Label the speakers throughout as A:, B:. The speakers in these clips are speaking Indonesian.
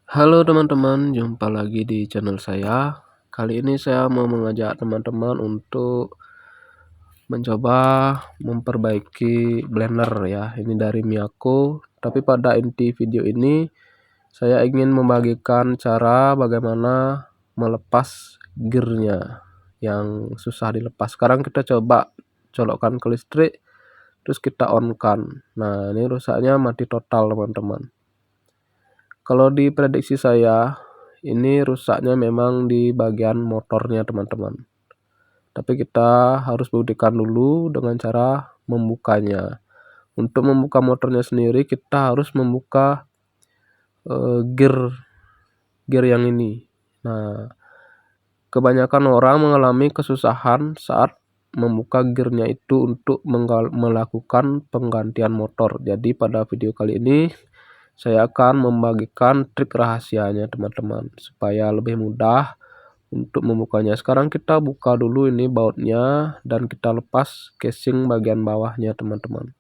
A: Halo teman-teman, jumpa lagi di channel saya. Kali ini saya mau mengajak teman-teman untuk mencoba memperbaiki blender ya. Ini dari Miyako, tapi pada inti video ini saya ingin membagikan cara bagaimana melepas gearnya yang susah dilepas. Sekarang kita coba colokkan ke listrik, terus kita on kan. Nah, ini rusaknya mati total teman-teman. Kalau di prediksi saya, ini rusaknya memang di bagian motornya teman-teman. Tapi kita harus buktikan dulu dengan cara membukanya. Untuk membuka motornya sendiri kita harus membuka gear yang ini. Nah, kebanyakan orang mengalami kesusahan saat membuka gearnya itu untuk melakukan penggantian motor. Jadi pada video kali ini saya akan membagikan trik rahasianya teman-teman supaya lebih mudah untuk membukanya. Sekarang kita buka dulu ini bautnya dan kita lepas casing bagian bawahnya teman-teman.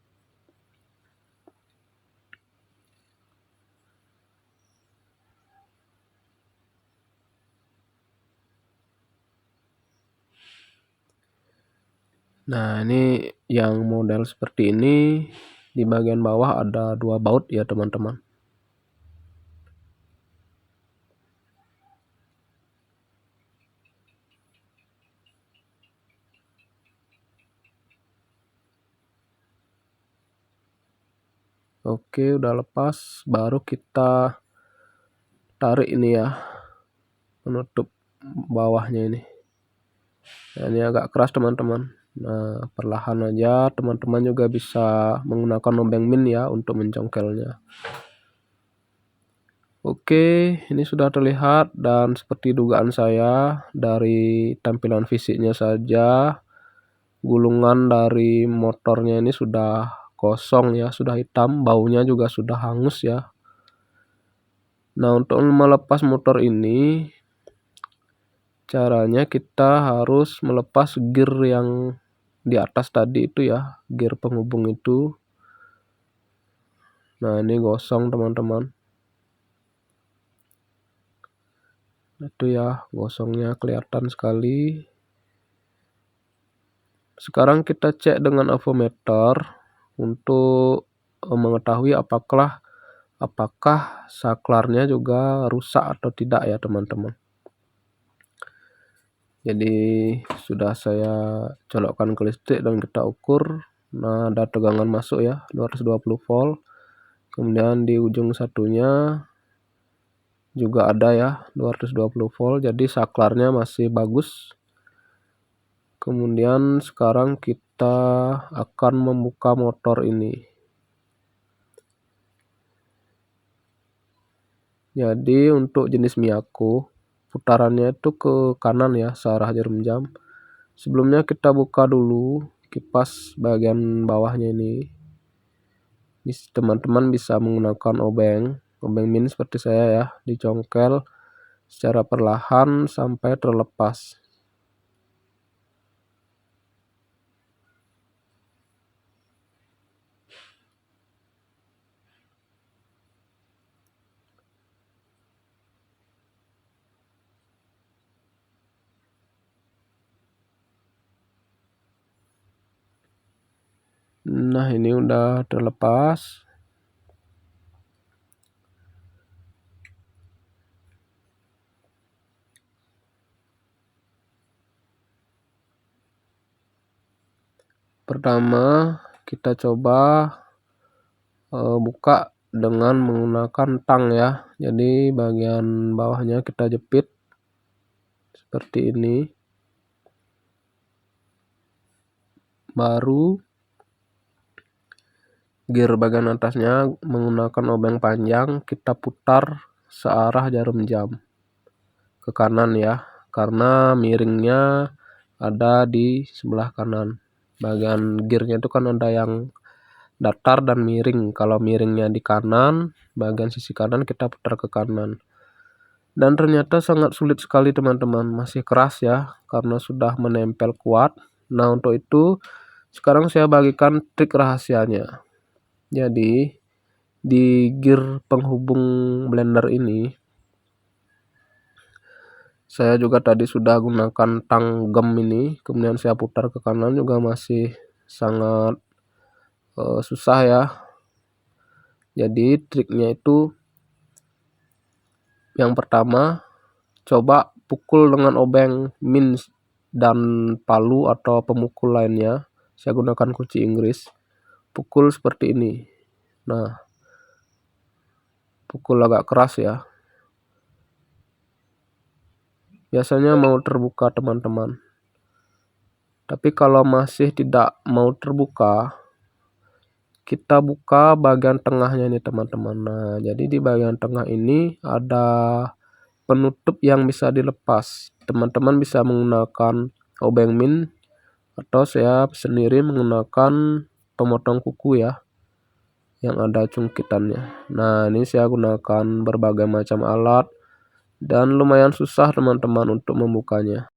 A: Nah, ini yang model seperti ini, di bagian bawah ada 2 baut ya teman-teman. Oke, udah lepas, baru kita tarik ini ya, penutup bawahnya ini. Nah, ini agak keras teman-teman. Nah, perlahan aja, teman-teman juga bisa menggunakan obeng min ya untuk mencongkelnya. Oke, ini sudah terlihat dan seperti dugaan saya dari tampilan fisiknya saja, gulungan dari motornya ini sudah kosong ya, sudah hitam, baunya juga sudah hangus ya. Nah, untuk melepas motor ini caranya kita harus melepas gear yang di atas tadi itu ya, gear penghubung itu. Nah, ini gosong teman-teman. Itu ya, gosongnya kelihatan sekali. Sekarang kita cek dengan avometer untuk mengetahui apakah saklarnya juga rusak atau tidak ya teman-teman. Jadi sudah saya colokkan ke listrik dan kita ukur. Nah, ada tegangan masuk ya, 220 volt. Kemudian di ujung satunya juga ada ya, 220 volt. Jadi saklarnya masih bagus. Kemudian sekarang kita akan membuka motor ini. Jadi untuk jenis Miyako, putarannya itu ke kanan ya, searah jarum jam. Sebelumnya kita buka dulu kipas bagian bawahnya ini. Teman-teman bisa menggunakan obeng min seperti saya ya, dicongkel secara perlahan sampai terlepas. Nah, ini udah terlepas. Pertama kita coba buka dengan menggunakan tang ya. Jadi bagian bawahnya kita jepit seperti ini. Baru gear bagian atasnya menggunakan obeng panjang kita putar searah jarum jam ke kanan ya, karena miringnya ada di sebelah kanan. Bagian gearnya itu kan ada yang datar dan miring. Kalau miringnya di kanan, bagian sisi kanan kita putar ke kanan. Dan ternyata sangat sulit sekali teman-teman, masih keras ya karena sudah menempel kuat. Nah, untuk itu sekarang saya bagikan trik rahasianya. Jadi di gear penghubung blender ini Saya juga tadi sudah gunakan tang gem ini, kemudian saya putar ke kanan juga masih sangat susah ya. Jadi triknya itu yang pertama, coba pukul dengan obeng min dan palu atau pemukul lainnya. Saya gunakan kunci Inggris. Pukul seperti ini. Nah, pukul agak keras ya. Biasanya mau terbuka teman-teman. Tapi kalau masih tidak mau terbuka, kita buka bagian tengahnya nih teman-teman. Nah, jadi di bagian tengah ini ada penutup yang bisa dilepas. Teman-teman bisa menggunakan obeng min atau saya sendiri menggunakan pemotong kuku ya, yang ada cungkitannya. Nah, ini saya gunakan berbagai macam alat dan lumayan susah teman-teman untuk membukanya.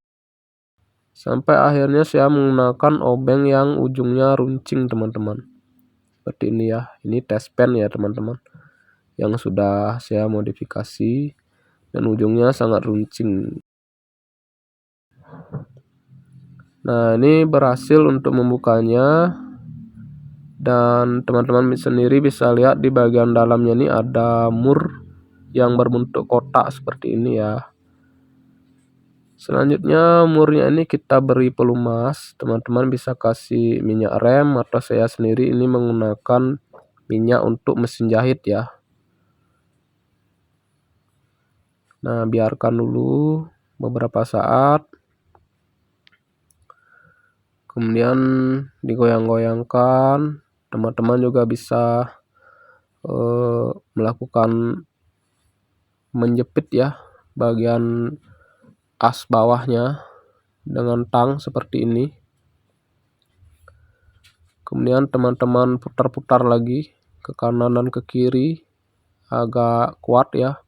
A: Sampai akhirnya saya menggunakan obeng yang ujungnya runcing teman-teman. Seperti ini ya. Ini test pen ya teman-teman, yang sudah saya modifikasi dan ujungnya sangat runcing. Nah, ini berhasil untuk membukanya. Dan teman-teman sendiri bisa lihat di bagian dalamnya ini ada mur yang berbentuk kotak seperti ini ya. Selanjutnya murnya ini kita beri pelumas. Teman-teman bisa kasih minyak rem atau saya sendiri ini menggunakan minyak untuk mesin jahit ya. Nah, biarkan dulu beberapa saat. Kemudian digoyang-goyangkan. Teman-teman juga bisa melakukan menjepit ya bagian as bawahnya dengan tang seperti ini. Kemudian teman-teman putar-putar lagi ke kanan dan ke kiri agak kuat ya.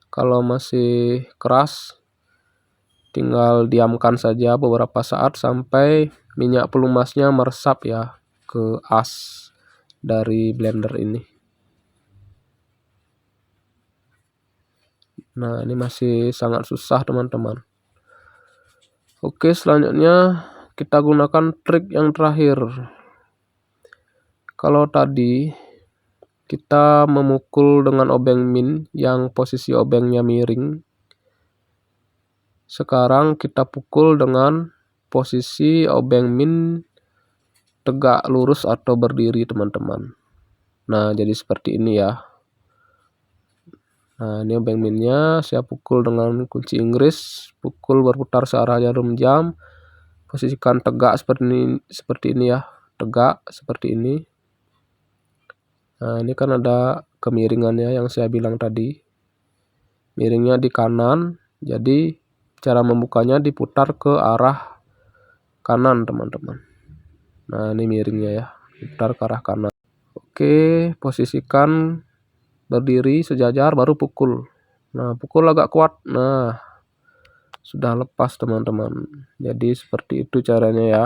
A: Kalau masih keras, tinggal diamkan saja beberapa saat sampai minyak pelumasnya meresap ya ke as dari blender ini. Nah, ini masih sangat susah teman-teman. Oke, selanjutnya kita gunakan trik yang terakhir. Kalau tadi kita memukul dengan obeng min yang posisi obengnya miring, sekarang kita pukul dengan posisi obeng min tegak lurus atau berdiri teman-teman. Nah, jadi seperti ini ya. Nah, ini obeng minnya saya pukul dengan kunci Inggris, pukul berputar searah jarum jam, posisikan tegak seperti ini ya, tegak seperti ini. Nah, ini kan ada kemiringannya yang saya bilang tadi. Miringnya di kanan, jadi cara membukanya diputar ke arah kanan teman-teman. Nah, ini miringnya ya, diputar ke arah kanan. Oke, posisikan berdiri sejajar baru pukul. Nah, pukul agak kuat. Nah, sudah lepas teman-teman. Jadi seperti itu caranya ya.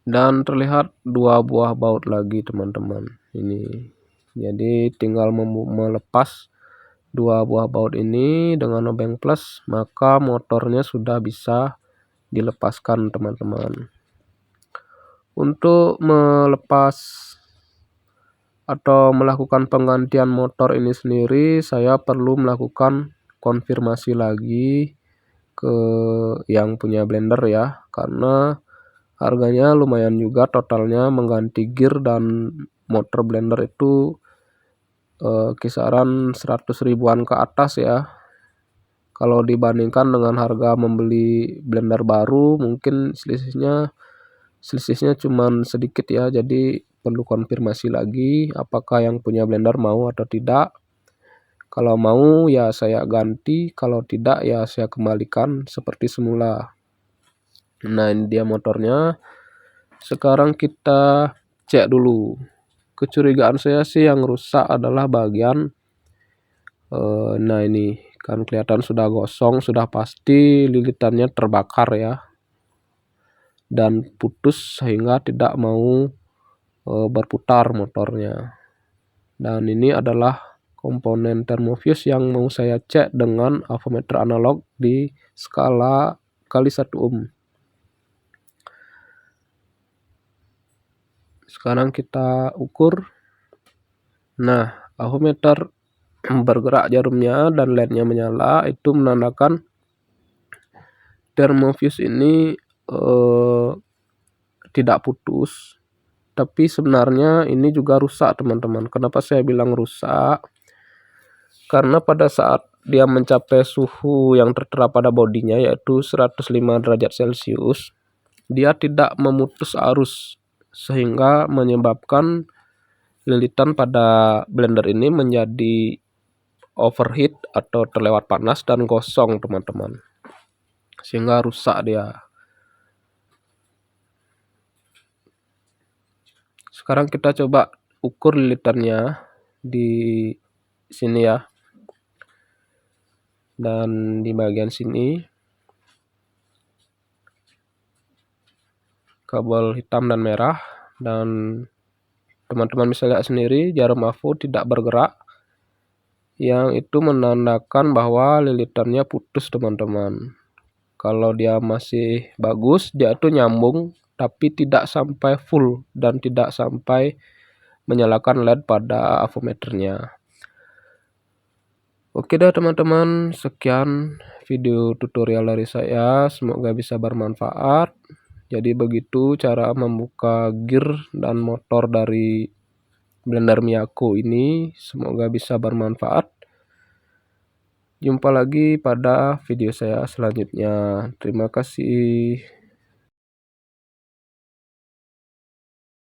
A: Dan terlihat dua buah baut lagi teman-teman. Ini. Jadi tinggal melepas dua buah baut ini dengan obeng plus, maka motornya sudah bisa dilepaskan teman-teman. Untuk melepas atau melakukan penggantian motor ini sendiri, saya perlu melakukan konfirmasi lagi ke yang punya blender ya, karena harganya lumayan juga totalnya mengganti gear dan motor blender itu kisaran 100 ribuan ke atas ya. Kalau dibandingkan dengan harga membeli blender baru, mungkin selisihnya cuman sedikit ya. Jadi perlu konfirmasi lagi apakah yang punya blender mau atau tidak. Kalau mau ya saya ganti, kalau tidak ya saya kembalikan seperti semula. Nah, ini dia motornya. Sekarang kita cek dulu. Kecurigaan saya sih yang rusak adalah bagian nah ini kan kelihatan sudah gosong, sudah pasti lilitannya terbakar ya dan putus sehingga tidak mau berputar motornya. Dan ini adalah komponen termofuse yang mau saya cek dengan avometer analog di skala kali 1 ohm. Sekarang kita ukur. Nah, avometer bergerak jarumnya dan LED-nya menyala, itu menandakan termofuse ini tidak putus. Tapi sebenarnya ini juga rusak, teman-teman. Kenapa saya bilang rusak? Karena pada saat dia mencapai suhu yang tertera pada bodinya, yaitu 105 derajat Celcius, dia tidak memutus arus, sehingga menyebabkan lilitan pada blender ini menjadi overheat atau terlewat panas dan gosong, teman-teman. Sehingga rusak dia. Sekarang kita coba ukur lilitannya di sini ya. Dan di bagian sini kabel hitam dan merah, dan teman-teman bisa lihat sendiri jarum AVO tidak bergerak, yang itu menandakan bahwa lilitannya putus, teman-teman. Kalau dia masih bagus, dia itu nyambung tapi tidak sampai full dan tidak sampai menyalakan LED pada avometernya. Oke dah teman-teman, sekian video tutorial dari saya, semoga bisa bermanfaat. Jadi begitu cara membuka gear dan motor dari blender Miyako ini, semoga bisa bermanfaat. Jumpa lagi pada video saya selanjutnya. Terima kasih.